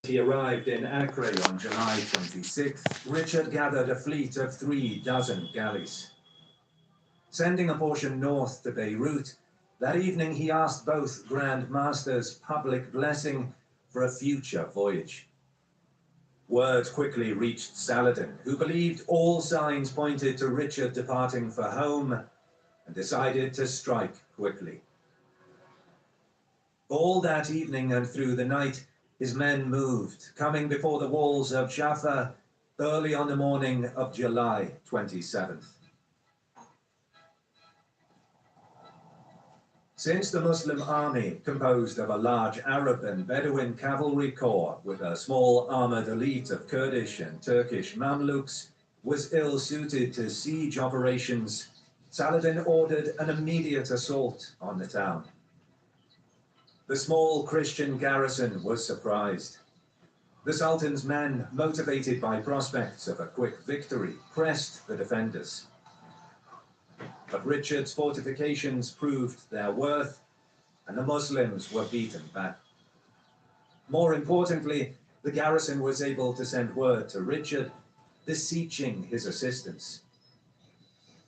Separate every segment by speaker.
Speaker 1: He arrived in Acre on July 26th. Richard gathered a fleet of 36 galleys. Sending a portion north to Beirut, that evening he asked both Grand Masters' public blessing for a future voyage. Word quickly reached Saladin, who believed all signs pointed to Richard departing for home, and decided to strike quickly. All that evening and through the night, his men moved, coming before the walls of Jaffa early on the morning of July 27th. Since the Muslim army, composed of a large Arab and Bedouin cavalry corps with a small armored elite of Kurdish and Turkish Mamluks, was ill-suited to siege operations, Saladin ordered an immediate assault on the town. The small Christian garrison was surprised. The Sultan's men, motivated by prospects of a quick victory, pressed the defenders. But Richard's fortifications proved their worth, and the Muslims were beaten back. More importantly, the garrison was able to send word to Richard, beseeching his assistance.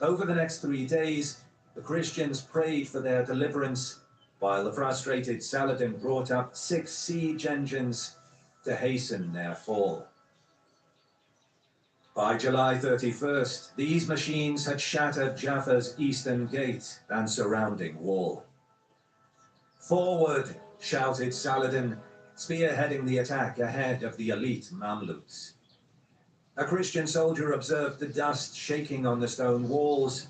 Speaker 1: Over the next 3 days, the Christians prayed for their deliverance, while the frustrated Saladin brought up 6 siege engines to hasten their fall. By July 31st, these machines had shattered Jaffa's eastern gate and surrounding wall. "Forward!" shouted Saladin, spearheading the attack ahead of the elite Mamluks. A Christian soldier observed the dust shaking on the stone walls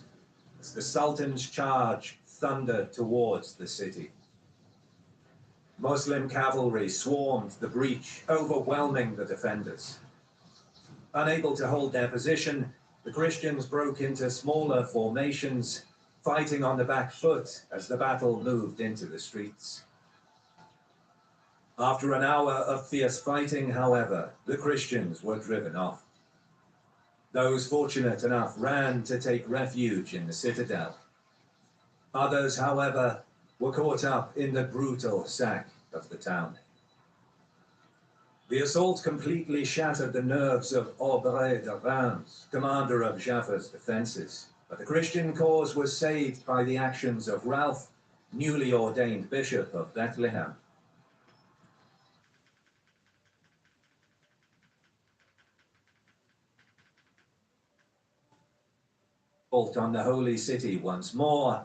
Speaker 1: as the Sultan's charge thundered towards the city. Muslim cavalry swarmed the breach, overwhelming the defenders. Unable to hold their position, the Christians broke into smaller formations, fighting on the back foot as the battle moved into the streets. After an hour of fierce fighting, however, the Christians were driven off. Those fortunate enough ran to take refuge in the citadel. Others, however, were caught up in the brutal sack of the town. The assault completely shattered the nerves of Aubrey de Reims, commander of Jaffa's defenses, but the Christian cause was saved by the actions of Ralph, newly ordained Bishop of Bethlehem. On the holy city once more,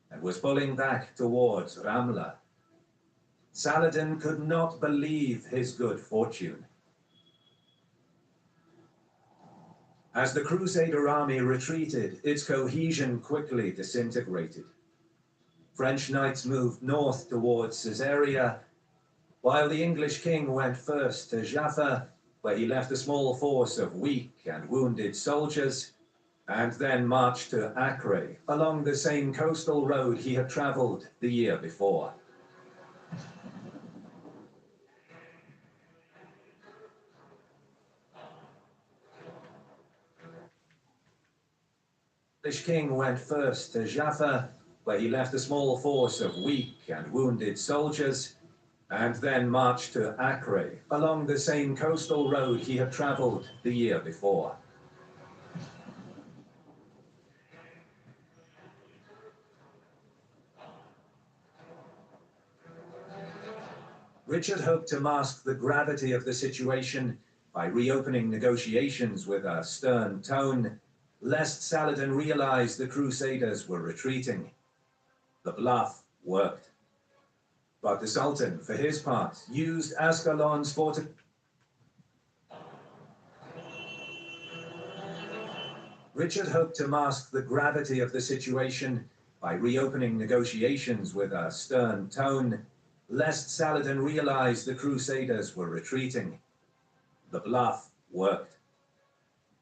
Speaker 1: and was pulling back towards Ramla. Saladin could not believe his good fortune. As the Crusader army retreated, its cohesion quickly disintegrated. French knights moved north towards Caesarea, while the English king went first to Jaffa, where he left a small force of weak and wounded soldiers, and then marched to Acre, along the same coastal road he had traveled the year before. The English king went first to Jaffa, where he left a small force of weak and wounded soldiers, and then marched to Acre, along the same coastal road he had traveled the year before. Richard hoped to mask the gravity of the situation by reopening negotiations with a stern tone, lest Saladin realize the Crusaders were retreating. The bluff worked. But the Sultan, for his part, used Ascalon's Richard hoped to mask the gravity of the situation by reopening negotiations with a stern tone, lest Saladin realize the Crusaders were retreating. The bluff worked.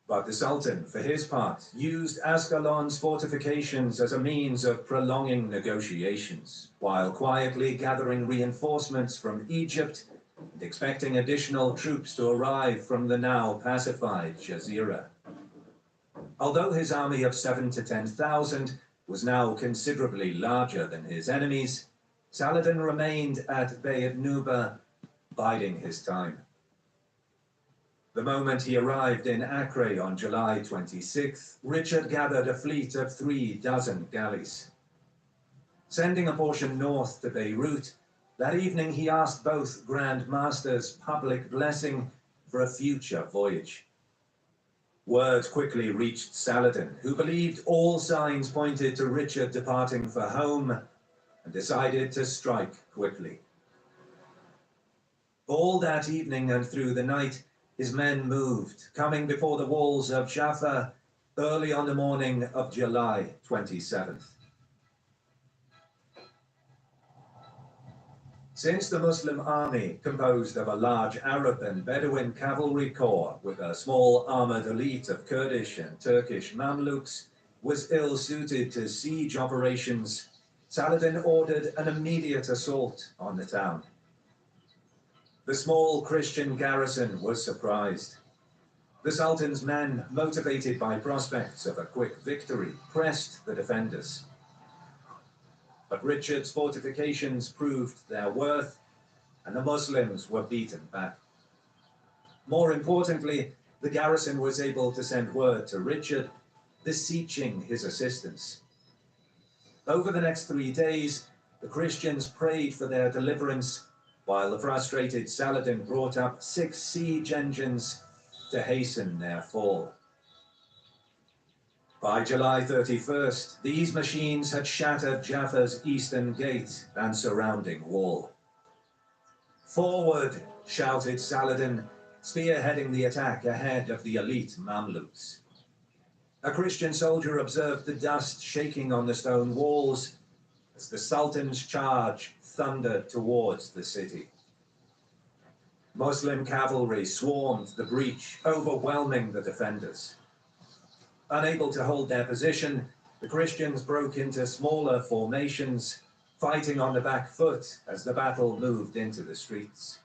Speaker 1: But the Sultan, for his part, used Ascalon's fortifications as a means of prolonging negotiations, while quietly gathering reinforcements from Egypt and expecting additional troops to arrive from the now pacified Jazeera. Although his army of 7,000 to 10,000 was now considerably larger than his enemies, Saladin remained at Bayat Nuba, biding his time. The moment he arrived in Acre on July 26th, Richard gathered a fleet of 36 galleys. Sending a portion north to Beirut, that evening he asked both Grand Masters' public blessing for a future voyage. Word quickly reached Saladin, who believed all signs pointed to Richard departing for home, and decided to strike quickly. All that evening and through the night, his men moved, coming before the walls of Jaffa early on the morning of July 27th. Since the Muslim army, composed of a large Arab and Bedouin cavalry corps with a small armored elite of Kurdish and Turkish Mamluks, was ill-suited to siege operations, Saladin ordered an immediate assault on the town. The small Christian garrison was surprised. The Sultan's men, motivated by prospects of a quick victory, pressed the defenders. But Richard's fortifications proved their worth, and the Muslims were beaten back. More importantly, the garrison was able to send word to Richard, beseeching his assistance. Over the next 3 days, the Christians prayed for their deliverance, while the frustrated Saladin brought up 6 siege engines to hasten their fall. By July 31st, these machines had shattered Jaffa's eastern gate and surrounding wall. "Forward!" shouted Saladin, spearheading the attack ahead of the elite Mamluks. A Christian soldier observed the dust shaking on the stone walls as the Sultan's charge thundered towards the city. Muslim cavalry swarmed the breach, overwhelming the defenders. Unable to hold their position, the Christians broke into smaller formations, fighting on the back foot as the battle moved into the streets.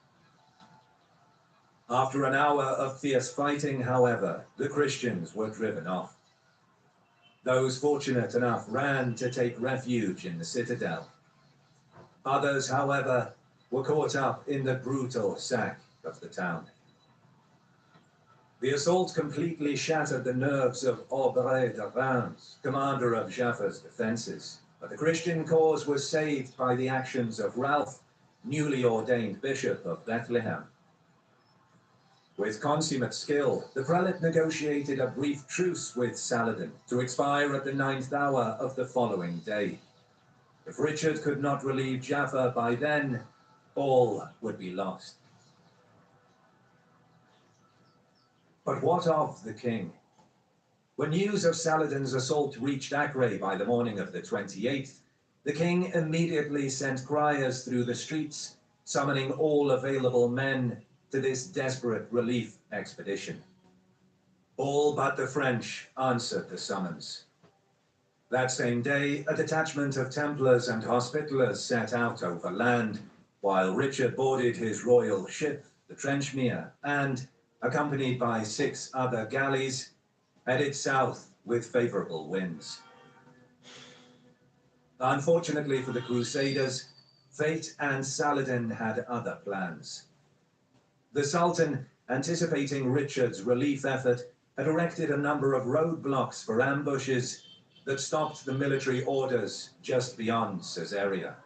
Speaker 1: After an hour of fierce fighting, however, the Christians were driven off. Those fortunate enough ran to take refuge in the citadel. Others, however, were caught up in the brutal sack of the town. The assault completely shattered the nerves of Aubray de Reims, commander of Jaffa's defenses, but the Christian cause was saved by the actions of Ralph, newly ordained Bishop of Bethlehem. With consummate skill, the prelate negotiated a brief truce with Saladin to expire at the 9th hour of the following day. If Richard could not relieve Jaffa by then, all would be lost. But what of the king? When news of Saladin's assault reached Acre by the morning of the 28th, the king immediately sent criers through the streets, summoning all available men to this desperate relief expedition. All but the French answered the summons. That same day, a detachment of Templars and Hospitallers set out overland, while Richard boarded his royal ship, the Trenchmere, and, accompanied by 6 other galleys, headed south with favorable winds. Unfortunately for the Crusaders, fate and Saladin had other plans. The Sultan, anticipating Richard's relief effort, had erected a number of roadblocks for ambushes that stopped the military orders just beyond Caesarea.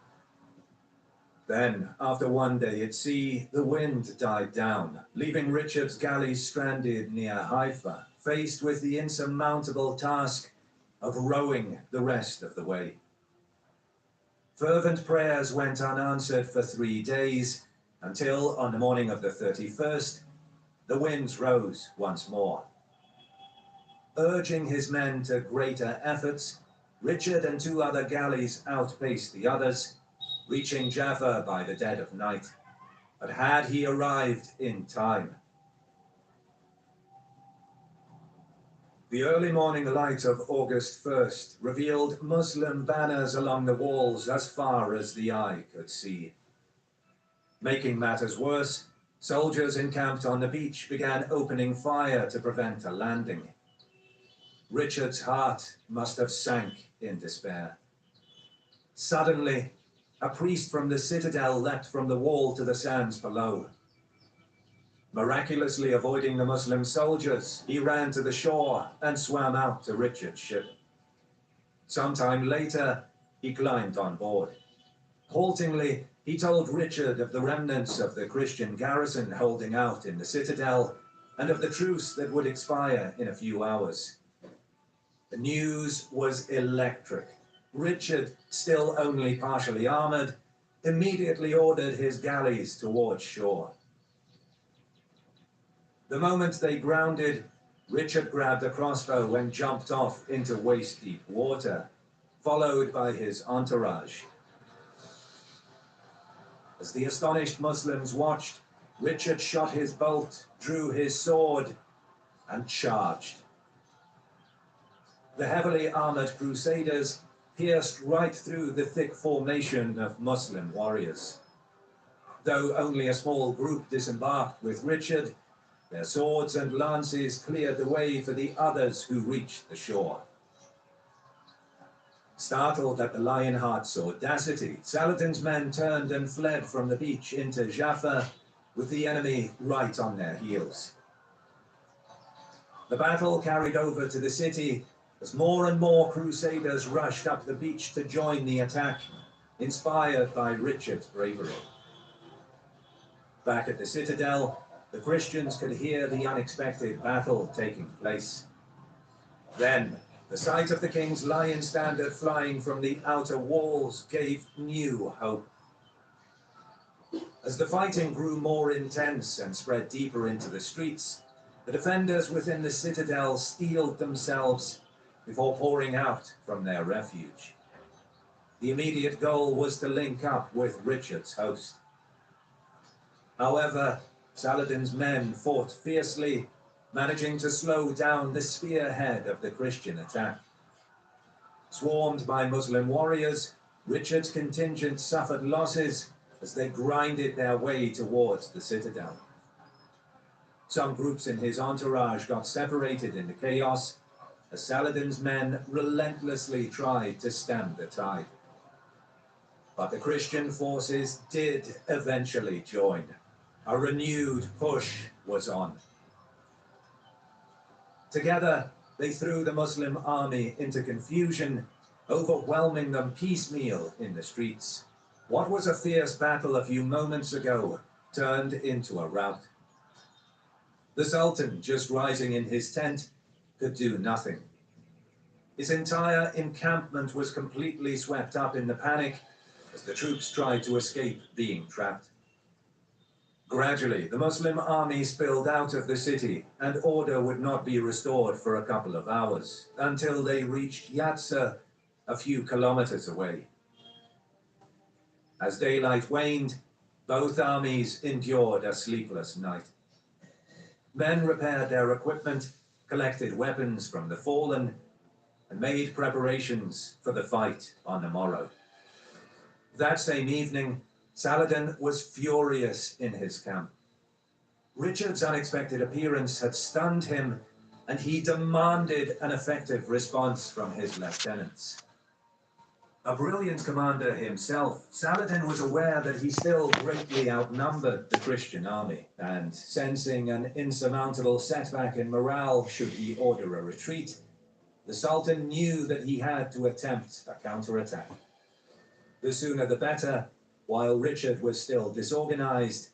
Speaker 1: Then, after one day at sea, the wind died down, leaving Richard's galleys stranded near Haifa, faced with the insurmountable task of rowing the rest of the way. Fervent prayers went unanswered for 3 days, until, on the morning of the 31st, the winds rose once more. Urging his men to greater efforts, Richard and 2 other galleys outpaced the others, reaching Jaffa by the dead of night. But had he arrived in time? The early morning light of August 1st revealed Muslim banners along the walls as far as the eye could see. Making matters worse, soldiers encamped on the beach began opening fire to prevent a landing. Richard's heart must have sank in despair. Suddenly, a priest from the citadel leapt from the wall to the sands below. Miraculously avoiding the Muslim soldiers, he ran to the shore and swam out to Richard's ship. Some time later, he climbed on board. Haltingly, he told Richard of the remnants of the Christian garrison holding out in the citadel and of the truce that would expire in a few hours. The news was electric. Richard, still only partially armored, immediately ordered his galleys towards shore. The moment they grounded, Richard grabbed a crossbow and jumped off into waist-deep water, followed by his entourage. As the astonished Muslims watched, Richard shot his bolt, drew his sword, and charged. The heavily armored crusaders pierced right through the thick formation of Muslim warriors. Though only a small group disembarked with Richard, their swords and lances cleared the way for the others who reached the shore. Startled at the Lionheart's audacity, Saladin's men turned and fled from the beach into Jaffa, with the enemy right on their heels. The battle carried over to the city as more and more crusaders rushed up the beach to join the attack, inspired by Richard's bravery. Back at the citadel, the Christians could hear the unexpected battle taking place. Then, the sight of the king's lion standard flying from the outer walls gave new hope. As the fighting grew more intense and spread deeper into the streets, the defenders within the citadel steeled themselves before pouring out from their refuge. The immediate goal was to link up with Richard's host. However, Saladin's men fought fiercely, managing to slow down the spearhead of the Christian attack. Swarmed by Muslim warriors, Richard's contingent suffered losses as they grinded their way towards the citadel. Some groups in his entourage got separated in the chaos, as Saladin's men relentlessly tried to stem the tide. But the Christian forces did eventually join. A renewed push was on. Together, they threw the Muslim army into confusion, overwhelming them piecemeal in the streets. What was a fierce battle a few moments ago turned into a rout. The Sultan, just rising in his tent, could do nothing. His entire encampment was completely swept up in the panic as the troops tried to escape being trapped. Gradually, the Muslim army spilled out of the city, and order would not be restored for a couple of hours, until they reached Yatsar, a few kilometers away. As daylight waned, both armies endured a sleepless night. Men repaired their equipment, collected weapons from the fallen, and made preparations for the fight on the morrow. That same evening, Saladin was furious in his camp. Richard's unexpected appearance had stunned him, and he demanded an effective response from his lieutenants. A brilliant commander himself, Saladin was aware that he still greatly outnumbered the Christian army, and sensing an insurmountable setback in morale should he order a retreat, the Sultan knew that he had to attempt a counterattack. The sooner the better, while Richard was still disorganized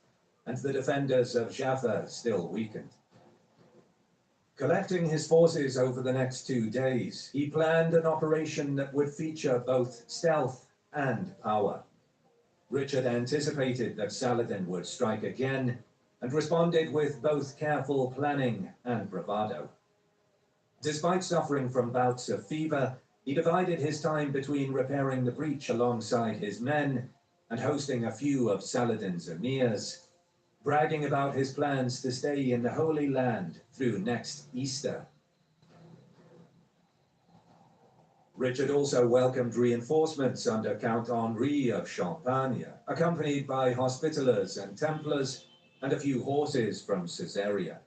Speaker 1: and the defenders of Jaffa still weakened. Collecting his forces over the next 2 days, he planned an operation that would feature both stealth and power. Richard anticipated that Saladin would strike again and responded with both careful planning and bravado. Despite suffering from bouts of fever, he divided his time between repairing the breach alongside his men and hosting a few of Saladin's emirs, bragging about his plans to stay in the Holy Land through next Easter. Richard also welcomed reinforcements under Count Henri of Champagne, accompanied by Hospitallers and Templars and a few horses from Caesarea.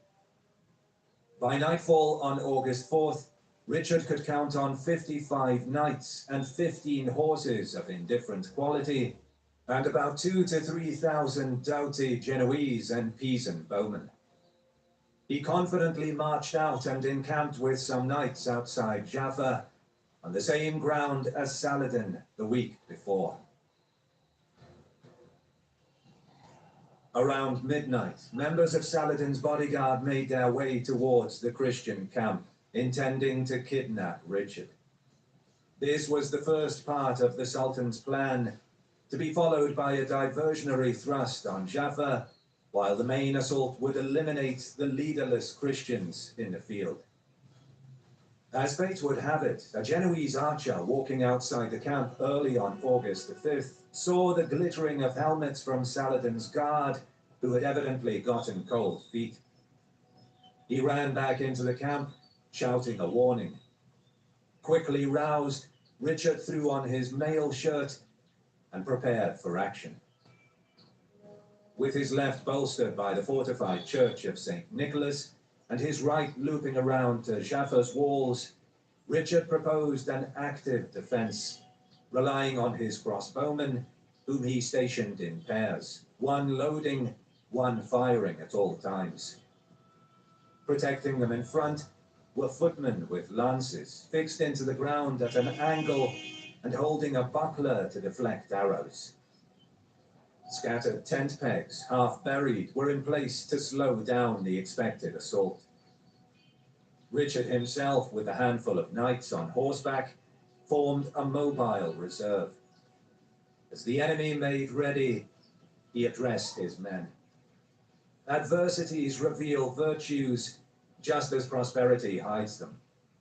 Speaker 1: By nightfall on August 4th, Richard could count on 55 knights and 15 horses of indifferent quality, and about 2,000 to 3,000 doughty Genoese and Pisan bowmen. He confidently marched out and encamped with some knights outside Jaffa, on the same ground as Saladin the week before. Around midnight, members of Saladin's bodyguard made their way towards the Christian camp, intending to kidnap Richard. This was the first part of the Sultan's plan, to be followed by a diversionary thrust on Jaffa, while the main assault would eliminate the leaderless Christians in the field. As fate would have it, a Genoese archer walking outside the camp early on August the 5th saw the glittering of helmets from Saladin's guard, who had evidently gotten cold feet. He ran back into the camp, shouting a warning. Quickly roused, Richard threw on his mail shirt and prepared for action. With his left bolstered by the fortified church of St. Nicholas, and his right looping around to Jaffa's walls, Richard proposed an active defense, relying on his crossbowmen, whom he stationed in pairs, one loading, one firing at all times. Protecting them in front were footmen with lances fixed into the ground at an angle and holding a buckler to deflect arrows. Scattered tent pegs, half buried, were in place to slow down the expected assault. Richard himself, with a handful of knights on horseback, formed a mobile reserve. As the enemy made ready, he addressed his men. Adversities reveal virtues, just as prosperity hides them.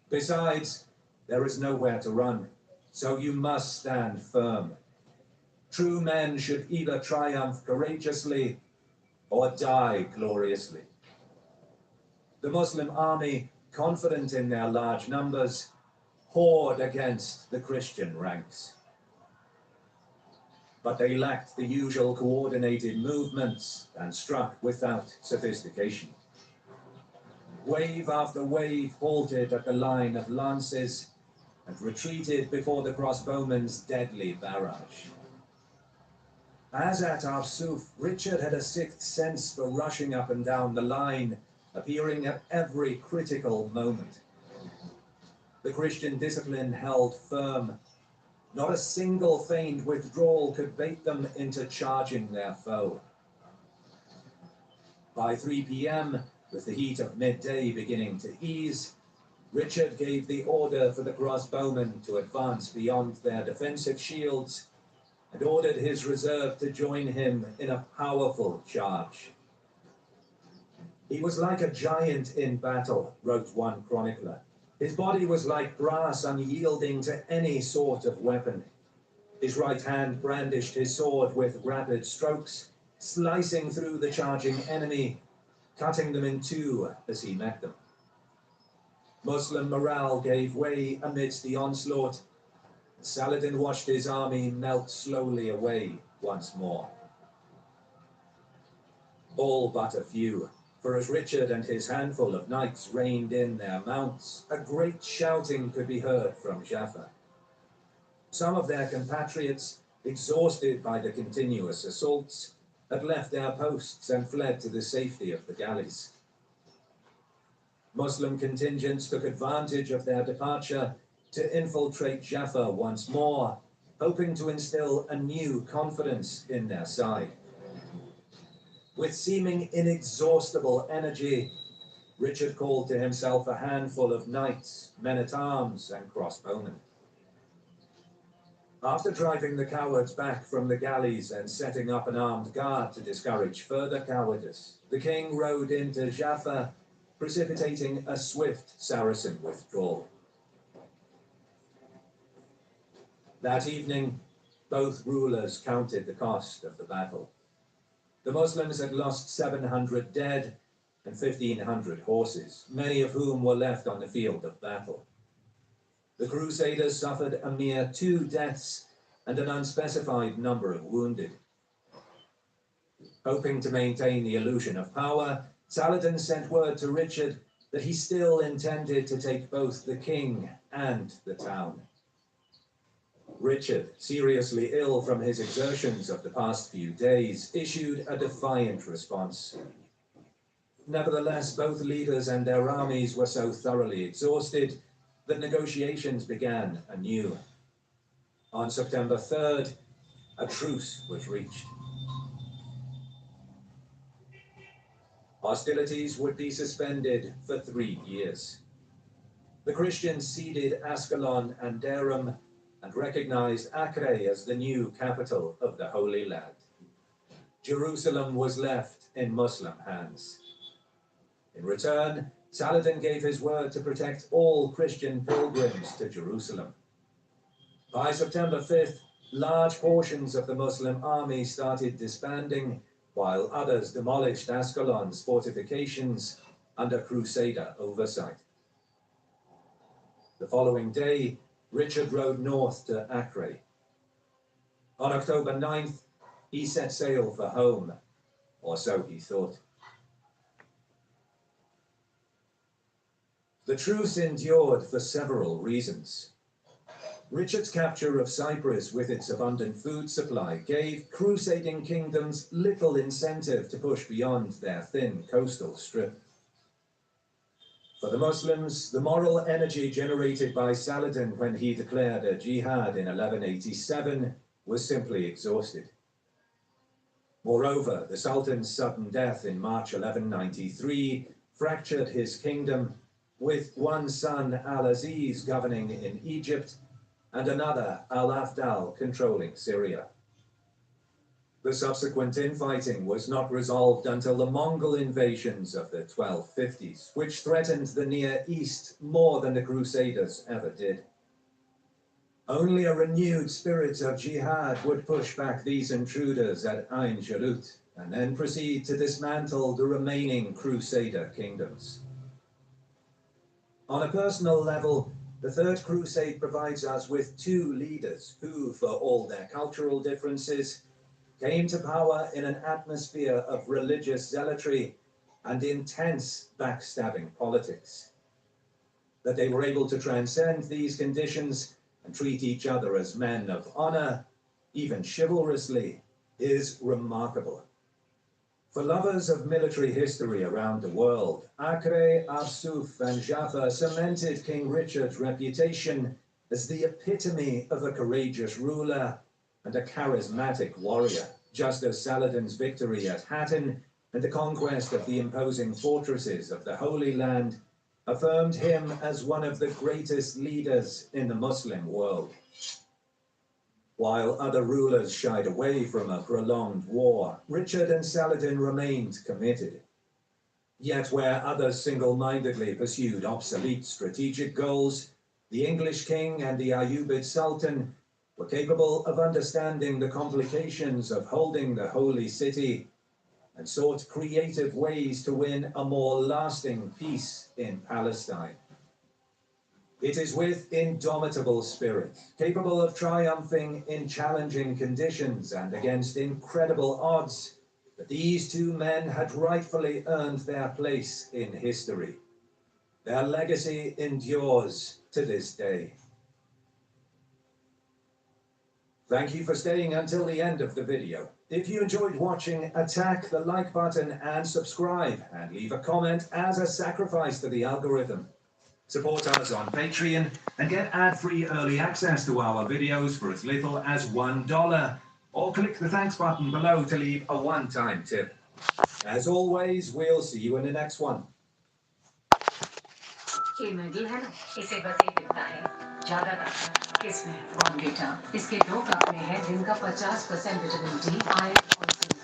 Speaker 1: Besides, there is nowhere to run, so you must stand firm. True men should either triumph courageously or die gloriously. The Muslim army, confident in their large numbers, poured against the Christian ranks. But they lacked the usual coordinated movements and struck without sophistication. Wave after wave halted at the line of lances and retreated before the crossbowmen's deadly barrage. As at Arsuf, Richard had a sixth sense for rushing up and down the line, appearing at every critical moment. The Christian discipline held firm. Not a single feigned withdrawal could bait them into charging their foe. By 3 p.m., with the heat of midday beginning to ease, Richard gave the order for the crossbowmen to advance beyond their defensive shields and ordered his reserve to join him in a powerful charge. He was like a giant in battle, wrote one chronicler. His body was like brass, unyielding to any sort of weapon. His right hand brandished his sword with rapid strokes, slicing through the charging enemy, cutting them in two as he met them. Muslim morale gave way amidst the onslaught. Saladin watched his army melt slowly away once more. All but a few, for as Richard and his handful of knights reined in their mounts, a great shouting could be heard from Jaffa. Some of their compatriots, exhausted by the continuous assaults, had left their posts and fled to the safety of the galleys. Muslim contingents took advantage of their departure to infiltrate Jaffa once more, hoping to instill a new confidence in their side. With seeming inexhaustible energy, Richard called to himself a handful of knights, men-at-arms, and crossbowmen. After driving the cowards back from the galleys and setting up an armed guard to discourage further cowardice, the king rode into Jaffa, precipitating a swift Saracen withdrawal. That evening, both rulers counted the cost of the battle. The Muslims had lost 700 dead and 1,500 horses, many of whom were left on the field of battle. The Crusaders suffered a mere 2 deaths and an unspecified number of wounded. Hoping to maintain the illusion of power, Saladin sent word to Richard that he still intended to take both the king and the town. Richard, seriously ill from his exertions of the past few days, issued a defiant response. Nevertheless, both leaders and their armies were so thoroughly exhausted that negotiations began anew. On September 3rd, a truce was reached. Hostilities would be suspended for 3 years. The Christians ceded Ascalon and Derham and recognized Acre as the new capital of the Holy Land. Jerusalem was left in Muslim hands. In return, Saladin gave his word to protect all Christian pilgrims to Jerusalem. By September 5th, large portions of the Muslim army started disbanding, while others demolished Ascalon's fortifications under Crusader oversight. The following day, Richard rode north to Acre. On October 9th, he set sail for home, or so he thought. The truce endured for several reasons. Richard's capture of Cyprus with its abundant food supply gave crusading kingdoms little incentive to push beyond their thin coastal strip. For the Muslims, the moral energy generated by Saladin when he declared a jihad in 1187 was simply exhausted. Moreover, the Sultan's sudden death in March 1193 fractured his kingdom, with one son Al-Aziz governing in Egypt and another Al-Afdal controlling Syria. The subsequent infighting was not resolved until the Mongol invasions of the 1250s, which threatened the Near East more than the Crusaders ever did. Only a renewed spirit of jihad would push back these intruders at Ain Jalut, and then proceed to dismantle the remaining Crusader kingdoms. On a personal level, the Third Crusade provides us with two leaders who, for all their cultural differences, came to power in an atmosphere of religious zealotry and intense backstabbing politics. That they were able to transcend these conditions and treat each other as men of honor, even chivalrously, is remarkable. For lovers of military history around the world, Acre, Arsuf, and Jaffa cemented King Richard's reputation as the epitome of a courageous ruler and a charismatic warrior, just as Saladin's victory at Hattin and the conquest of the imposing fortresses of the Holy Land affirmed him as one of the greatest leaders in the Muslim world. While other rulers shied away from a prolonged war, Richard and Saladin remained committed. Yet where others single-mindedly pursued obsolete strategic goals, the English king and the Ayyubid Sultan were capable of understanding the complications of holding the holy city and sought creative ways to win a more lasting peace in Palestine. It is with indomitable spirit, capable of triumphing in challenging conditions and against incredible odds, that these two men had rightfully earned their place in history. Their legacy endures to this day. Thank you for staying until the end of the video. If you enjoyed watching, attack the like button and subscribe, and leave a comment as a sacrifice to the algorithm. Support us on Patreon and get ad-free early access to our videos for as little as $1, or click the thanks button below to leave a one-time tip. As always, we'll see you in the next one.
Speaker 2: ये medal है ना, इसे बस एक दिखता है, ज्यादा ताकत किसमें? बॉर्नवीटा। इसके 2 कप में है दिन का 50% विटामिन डी, आयरन और zinc.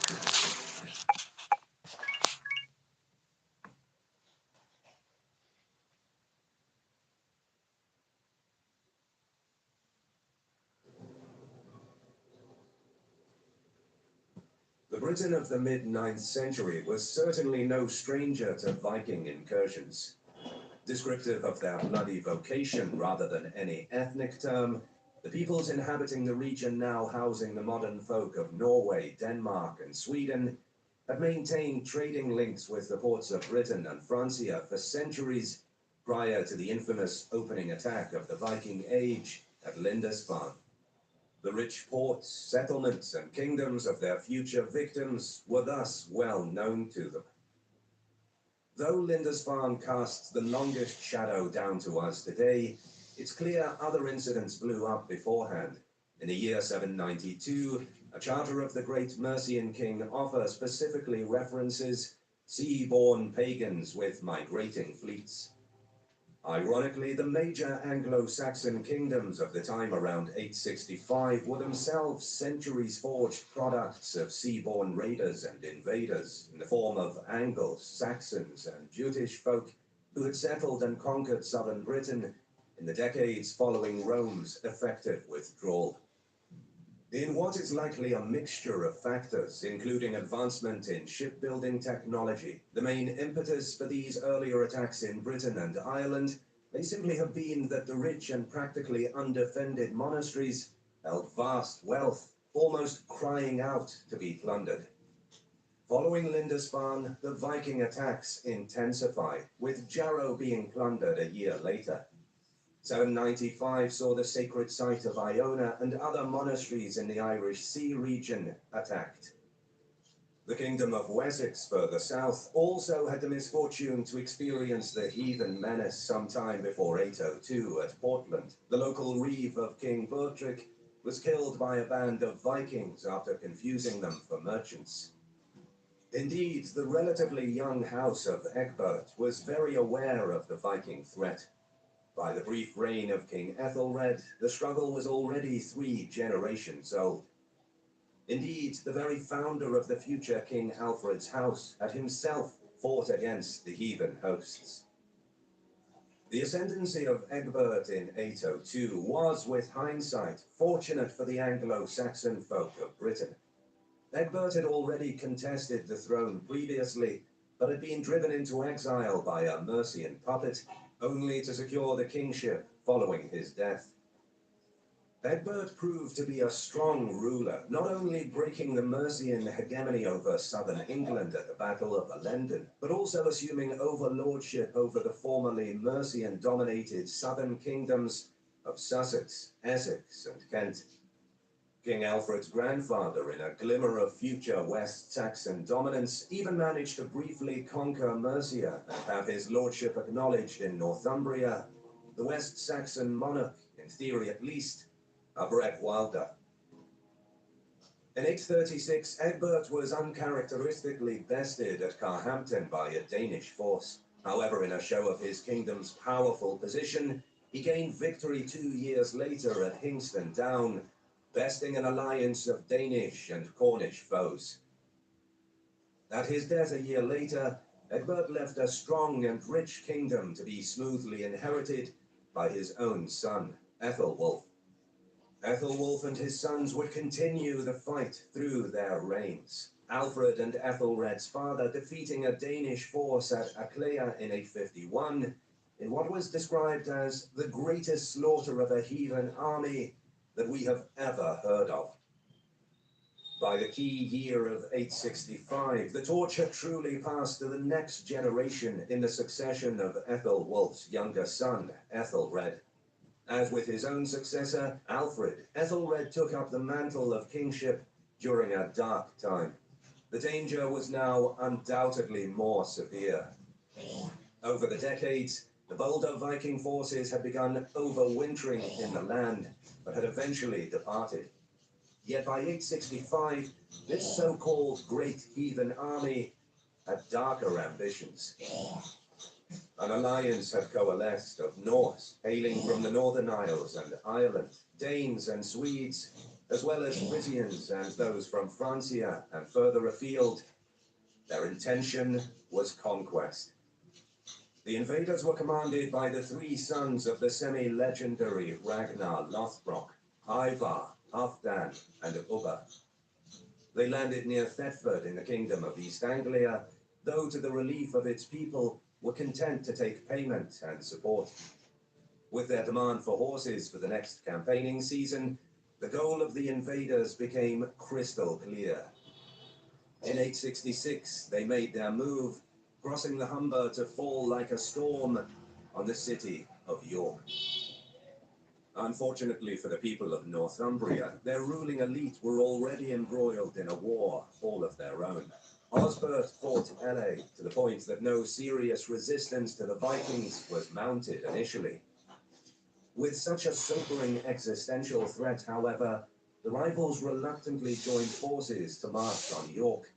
Speaker 1: The Britain of the mid-9th century was certainly no stranger to Viking incursions. Descriptive of their bloody vocation rather than any ethnic term, the peoples inhabiting the region now housing the modern folk of Norway, Denmark, and Sweden have maintained trading links with the ports of Britain and Francia for centuries prior to the infamous opening attack of the Viking Age at Lindisfarne. The rich ports, settlements, and kingdoms of their future victims were thus well known to them. Though Lindisfarne casts the longest shadow down to us today, it's clear other incidents blew up beforehand. In the year 792, a charter of the great Mercian king Offa specifically references sea-born pagans with migrating fleets. Ironically, the major Anglo-Saxon kingdoms of the time around 865 were themselves centuries-forged products of sea-born raiders and invaders in the form of Angles, Saxons, and Jutish folk who had settled and conquered southern Britain in the decades following Rome's effective withdrawal. In what is likely a mixture of factors, including advancement in shipbuilding technology, the main impetus for these earlier attacks in Britain and Ireland may simply have been that the rich and practically undefended monasteries held vast wealth, almost crying out to be plundered. Following Lindisfarne, the Viking attacks intensify, with Jarrow being plundered a year later. 795 saw the sacred site of Iona and other monasteries in the Irish Sea region attacked. The Kingdom of Wessex, further south, also had the misfortune to experience the heathen menace sometime before 802 at Portland. The local reeve of King Bertric was killed by a band of Vikings after confusing them for merchants. Indeed, the relatively young house of Egbert was very aware of the Viking threat. By the brief reign of King Ethelred, the struggle was already 3 generations old. Indeed, the very founder of the future King Alfred's house had himself fought against the heathen hosts. The ascendancy of Egbert in 802 was, with hindsight, fortunate for the Anglo-Saxon folk of Britain. Egbert had already contested the throne previously, but had been driven into exile by a Mercian puppet, only to secure the kingship following his death. Egbert proved to be a strong ruler, not only breaking the Mercian hegemony over southern England at the Battle of Ellendun, but also assuming overlordship over the formerly Mercian-dominated southern kingdoms of Sussex, Essex, and Kent. King Alfred's grandfather, in a glimmer of future West Saxon dominance, even managed to briefly conquer Mercia and have his lordship acknowledged in Northumbria, the West Saxon monarch, in theory at least, Bret Wilder. In 836, Egbert was uncharacteristically bested at Carhampton by a Danish force. However, in a show of his kingdom's powerful position, he gained victory 2 years later at Hingston Down, besting an alliance of Danish and Cornish foes. At his death a year later, Egbert left a strong and rich kingdom to be smoothly inherited by his own son, Ethelwulf. Ethelwulf and his sons would continue the fight through their reigns. Alfred and Ethelred's father defeating a Danish force at Aclea in 851 in what was described as the greatest slaughter of a heathen army that we have ever heard of. By the key year of 865, the torch had truly passed to the next generation in the succession of Ethelwulf's younger son, Ethelred. As with his own successor, Alfred, Ethelred took up the mantle of kingship during a dark time. The danger was now undoubtedly more severe. Over the decades, the bolder Viking forces had begun overwintering in the land, but had eventually departed. Yet by 865, this so-called Great Heathen Army had darker ambitions. An alliance had coalesced of Norse, hailing from the Northern Isles and Ireland, Danes and Swedes, as well as Frisians and those from Francia and further afield. Their intention was conquest. The invaders were commanded by the 3 sons of the semi-legendary Ragnar Lothbrok, Ivar, Halfdan, and Ubba. They landed near Thetford in the Kingdom of East Anglia, though to the relief of its people were content to take payment and support. With their demand for horses for the next campaigning season, the goal of the invaders became crystal clear. In 866, they made their move, crossing the Humber to fall like a storm on the city of York. Unfortunately for the people of Northumbria, their ruling elite were already embroiled in a war all of their own. Osbert fought Elley to the point that no serious resistance to the Vikings was mounted initially. With such a sobering existential threat, however, the rivals reluctantly joined forces to march on York,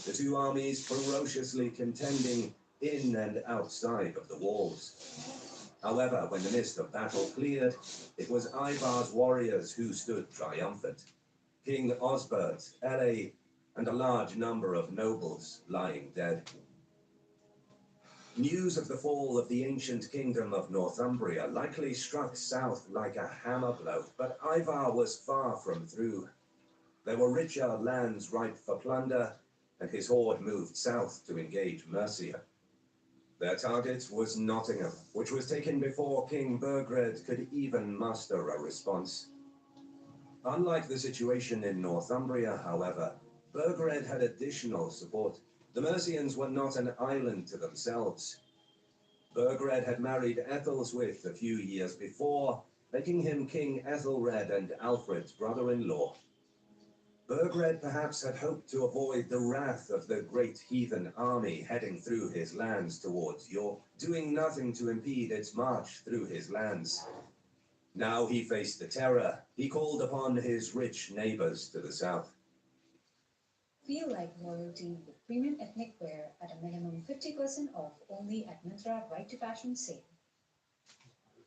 Speaker 1: the two armies ferociously contending in and outside of the walls. However, when the mist of battle cleared, it was Ivar's warriors who stood triumphant. King Osbert, Elley, and a large number of nobles lying dead. News of the fall of the ancient kingdom of Northumbria likely struck south like a hammer blow, but Ivar was far from through. There were richer lands ripe for plunder, and his horde moved south to engage Mercia. Their target was Nottingham, which was taken before King Burgred could even muster a response. Unlike the situation in Northumbria, however, Burgred had additional support. The Mercians were not an island to themselves. Burgred had married Ethelswith a few years before, making him King Ethelred and Alfred's brother-in-law. Burgred perhaps had hoped to avoid the wrath of the great heathen army heading through his lands towards York, doing nothing to impede its march through his lands. Now he faced the terror. He called upon his rich neighbors to the south.
Speaker 3: Feel like loyalty with premium ethnic wear at a minimum 50% off only at Myntra Right to Fashion sale.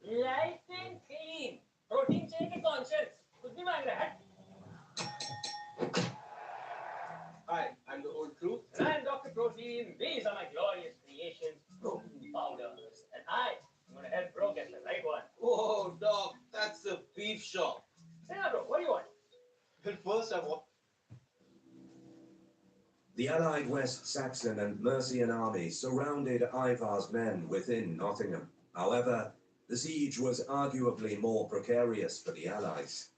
Speaker 4: Light and clean. Protein चाहिए conscious. कुछ भी मांग रहा है? Hi, I'm the Old Truth. And I'm Dr. Protein. These are my glorious creations, protein powders. And I'm going to help Bro get the right one.
Speaker 5: Oh, Doc, that's a beef shop.
Speaker 4: Yeah, bro, what do you want?
Speaker 5: But first I want...
Speaker 1: The allied West Saxon and Mercian armies surrounded Ivar's men within Nottingham. However, the siege was arguably more precarious for the allies.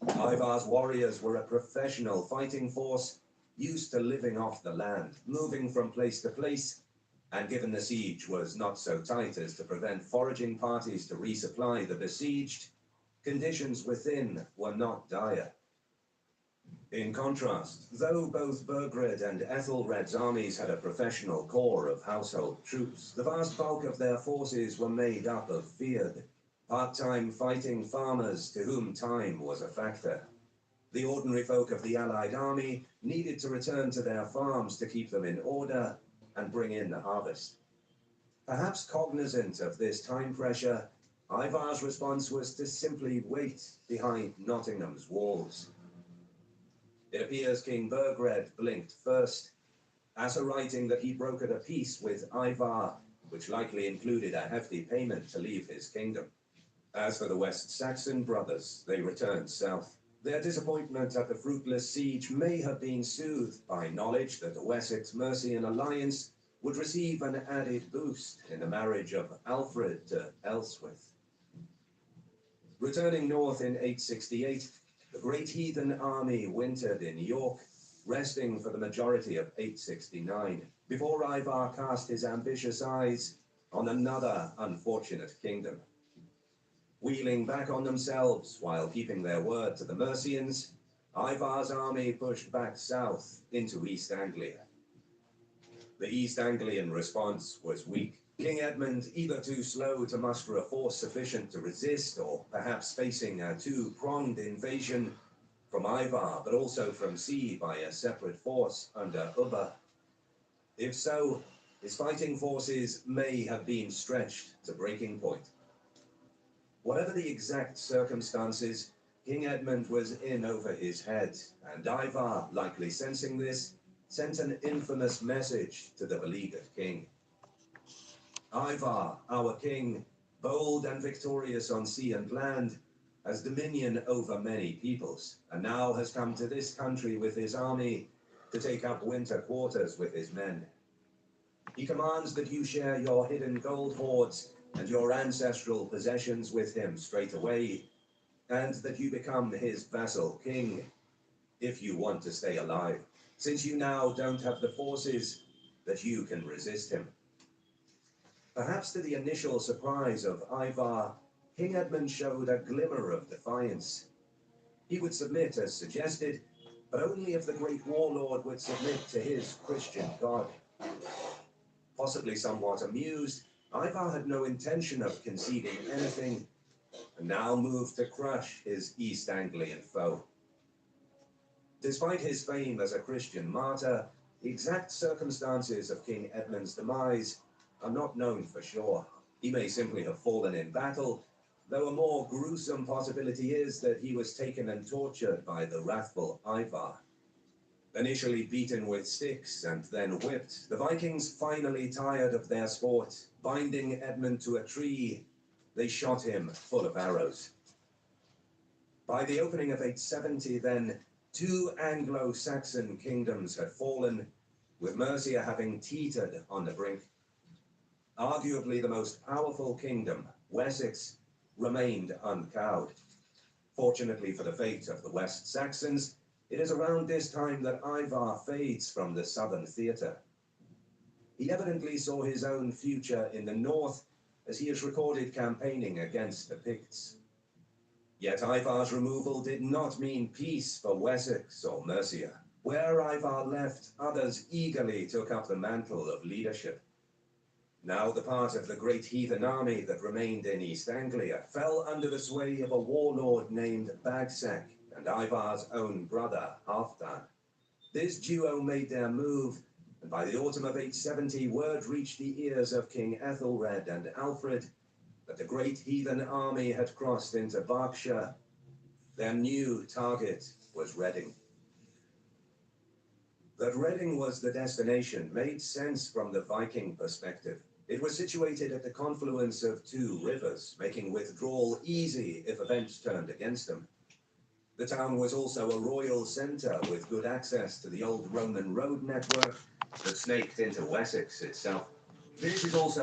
Speaker 1: Ivar's warriors were a professional fighting force, used to living off the land, moving from place to place, and given the siege was not so tight as to prevent foraging parties to resupply the besieged, conditions within were not dire. In contrast, though both Burgred and Ethelred's armies had a professional corps of household troops, the vast bulk of their forces were made up of feared, part-time fighting farmers to whom time was a factor. The ordinary folk of the allied army needed to return to their farms to keep them in order and bring in the harvest. Perhaps cognizant of this time pressure, Ivar's response was to simply wait behind Nottingham's walls. It appears King Burgred blinked first, asser-writing that he brokered a peace with Ivar, which likely included a hefty payment to leave his kingdom. As for the West Saxon brothers, they returned south. Their disappointment at the fruitless siege may have been soothed by knowledge that the Wessex-Mercian alliance would receive an added boost in the marriage of Alfred to Elswith. Returning north in 868, the great heathen army wintered in York, resting for the majority of 869, before Ivar cast his ambitious eyes on another unfortunate kingdom. Wheeling back on themselves while keeping their word to the Mercians, Ivar's army pushed back south into East Anglia. The East Anglian response was weak. King Edmund either too slow to muster a force sufficient to resist, or perhaps facing a two-pronged invasion from Ivar, but also from sea by a separate force under Ubba. If so, his fighting forces may have been stretched to breaking point. Whatever the exact circumstances, King Edmund was in over his head, and Ivar, likely sensing this, sent an infamous message to the beleaguered king. Ivar, our king, bold and victorious on sea and land, has dominion over many peoples, and now has come to this country with his army to take up winter quarters with his men. He commands that you share your hidden gold hoards and your ancestral possessions with him straight away, and that you become his vassal king, if you want to stay alive, since you now don't have the forces that you can resist him. Perhaps to the initial surprise of Ivar, King Edmund showed a glimmer of defiance. He would submit as suggested,
Speaker 6: but only if the great warlord would submit to his Christian God. Possibly somewhat amused, Ivar had no intention of conceding anything, and now moved to crush his East Anglian foe. Despite his fame as a Christian martyr, the exact circumstances of King Edmund's demise are not known for sure. He may simply have fallen in battle, though a more gruesome possibility is that he was taken and tortured by the wrathful Ivar. Initially beaten with sticks and then whipped, the Vikings finally tired of their sport. Binding Edmund to a tree, they shot him full of arrows. By the opening of 870 then, 2 Anglo-Saxon kingdoms had fallen, with Mercia having teetered on the brink. Arguably the most powerful kingdom, Wessex, remained uncowed. Fortunately for the fate of the West Saxons, it is around this time that Ivar fades from the southern theatre. He evidently saw his own future in the north, as he is recorded campaigning against the Picts. Yet Ivar's removal did not mean peace for Wessex or Mercia. Where Ivar left, others eagerly took up the mantle of leadership. Now the part of the great heathen army that remained in East Anglia fell under the sway of a warlord named Bagsac and Ivar's own brother, Halfdan. This duo made their move, and by the autumn of 870, word reached the ears of King Ethelred and Alfred that the great heathen army had crossed into Berkshire. Their new target was Reading. That Reading was the destination made sense from the Viking perspective. It was situated at the confluence of 2 rivers, making withdrawal easy if events turned against them. The town was also a royal centre with good access to the old Roman road network that snaked into Wessex itself. This is also